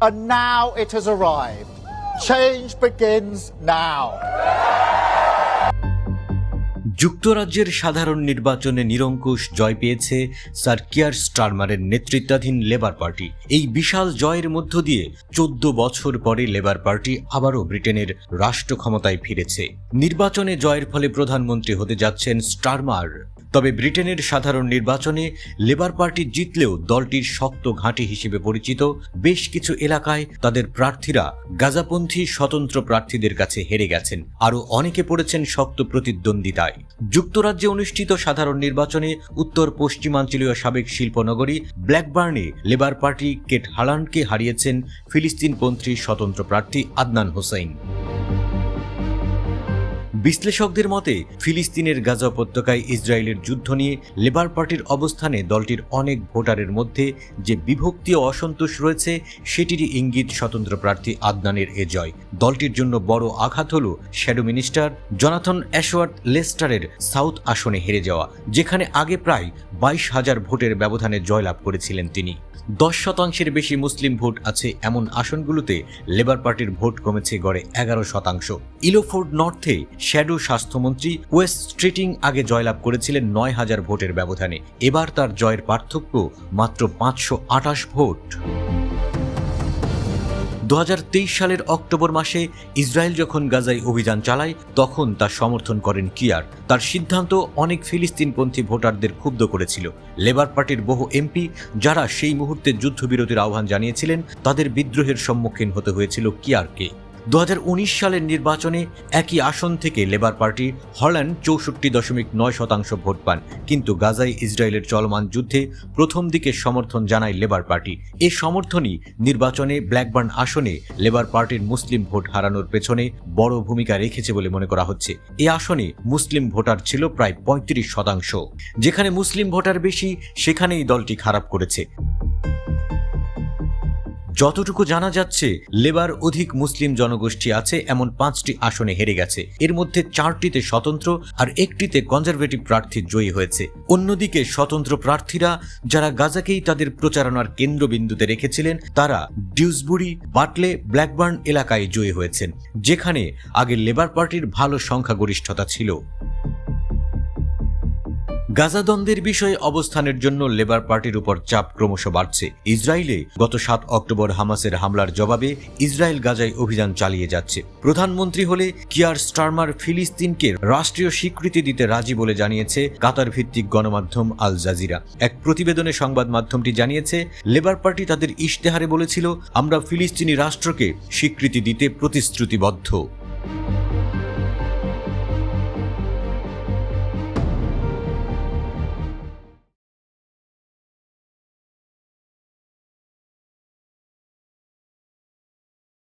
and now it has arrived. Change begins now. যুক্তরাজ্যের সাধারণ নির্বাচনে নিরঙ্কুশ জয় পেয়েছে স্যার কিয়ার স্টারমারের নেতৃত্বাধীন লেবার পার্টি। এই বিশাল জয়ের মধ্য দিয়ে 14 বছর পরে লেবার পার্টি আবারও ব্রিটেনের রাষ্ট্র ক্ষমতায় ফিরেছে। নির্বাচনে জয়ের ফলে প্রধানমন্ত্রী হতে যাচ্ছেন স্টারমার। তবে ব্রিটেনের সাধারণ নির্বাচনে লেবার পার্টি জিতলেও দলটির শক্ত ঘাঁটি হিসেবে পরিচিত বেশ কিছু এলাকায় তাদের প্রার্থীরা গাজাপন্থী স্বতন্ত্র প্রার্থীদের কাছে হেরে গেছেন। আরও অনেকে পড়েছেন শক্ত প্রতিদ্বন্দ্বিতায়। যুক্তরাজ্যে অনুষ্ঠিত সাধারণ নির্বাচনে উত্তর পশ্চিমাঞ্চলীয় সাবেক শিল্পনগরী ব্ল্যাকবার্নে লেবার পার্টি কেট হালান্ডকে হারিয়েছেন ফিলিস্তিনপন্থী স্বতন্ত্র প্রার্থী আদনান হোসাইন। বিশ্লেষকদের মতে ফিলিস্তিনের গাজা উপত্যকায় ইসরায়েলের যুদ্ধ নিয়ে লেবার পার্টির অবস্থানে দলটির অনেক ভোটারের মধ্যে যে বিভক্তি ও অসন্তোষ রয়েছে সেটিরই ইঙ্গিত স্বতন্ত্র প্রার্থী আদনানের এ জয়। দলটির জন্য বড় আঘাত হল শ্যাডো মিনিস্টার জনাথন অ্যাশওয়ার্থ লেস্টারের সাউথ আসনে হেরে যাওয়া, যেখানে আগে প্রায় 22,000 ভোটের ব্যবধানে জয়লাভ করেছিলেন তিনি। 10% বেশি মুসলিম ভোট আছে এমন আসনগুলোতে লেবার পার্টির ভোট কমেছে গড়ে 11%। ইলোফোর্ড নর্থে শ্যাডো স্বাস্থ্যমন্ত্রী ওয়েস্ট স্ট্রিটিং আগে জয়লাভ করেছিলেন 9,000 ভোটের ব্যবধানে। এবার তার জয়ের পার্থক্য মাত্র 528 ভোট। 2023 সালের অক্টোবর মাসে ইসরায়েল যখন গাজায় অভিযান চালায় তখন তা সমর্থন করেন কিয়ার। তার সিদ্ধান্ত অনেক ফিলিস্তিনপন্থী ভোটারদের ক্ষুব্ধ করেছিল। লেবার পার্টির বহু এমপি যারা সেই মুহূর্তে যুদ্ধবিরতির আহ্বান জানিয়েছিলেন তাদের বিদ্রোহের সম্মুখীন হতে হয়েছিল কিয়ারকে। 2019 সালের নির্বাচনে একই আসন থেকে লেবার পার্টি হল্যান্ড 64.9% ভোট পান, কিন্তু গাজায় ইসরায়েলের চলমান যুদ্ধে প্রথম দিকে সমর্থন জানায় লেবার পার্টি। এ সমর্থনই নির্বাচনে ব্ল্যাকবার্ন আসনে লেবার পার্টির মুসলিম ভোট হারানোর পেছনে বড় ভূমিকা রেখেছে বলে মনে করা হচ্ছে। এ আসনে মুসলিম ভোটার ছিল প্রায় 35%। যেখানে মুসলিম ভোটার বেশি সেখানেই দলটি খারাপ করেছে। যতটুকু জানা যাচ্ছে লেবার অধিক মুসলিম জনগোষ্ঠী আছে এমন 5টি আসনে হেরে গেছে। এর মধ্যে 4টিতে স্বতন্ত্র আর একটিতে কনজারভেটিভ প্রার্থী জয়ী হয়েছে। অন্যদিকে স্বতন্ত্র প্রার্থীরা যারা গাজাকেই তাদের প্রচারণার কেন্দ্রবিন্দুতে রেখেছিলেন তারা ডিউসবুরি, বাটলে, ব্ল্যাকবার্ন এলাকায় জয়ী হয়েছেন, যেখানে আগে লেবার পার্টির ভালো সংখ্যাগরিষ্ঠতা ছিল। গাজা দ্বন্দ্বের বিষয়ে অবস্থানের জন্য লেবার পার্টির উপর চাপ ক্রমশ বাড়ছে। ইসরায়েলে গত 7 অক্টোবর হামাসের হামলার জবাবে ইসরায়েল গাজায় অভিযান চালিয়ে যাচ্ছে। প্রধানমন্ত্রী হলে কিয়ার স্টারমার ফিলিস্তিনকে রাষ্ট্রীয় স্বীকৃতি দিতে রাজি বলে জানিয়েছে কাতার ভিত্তিক গণমাধ্যম আল জাজিরা। এক প্রতিবেদনে সংবাদ মাধ্যমটি জানিয়েছে লেবার পার্টি তাদের ইশতেহারে বলেছিল, আমরা ফিলিস্তিনি রাষ্ট্রকে স্বীকৃতি দিতে প্রতিশ্রুতিবদ্ধ।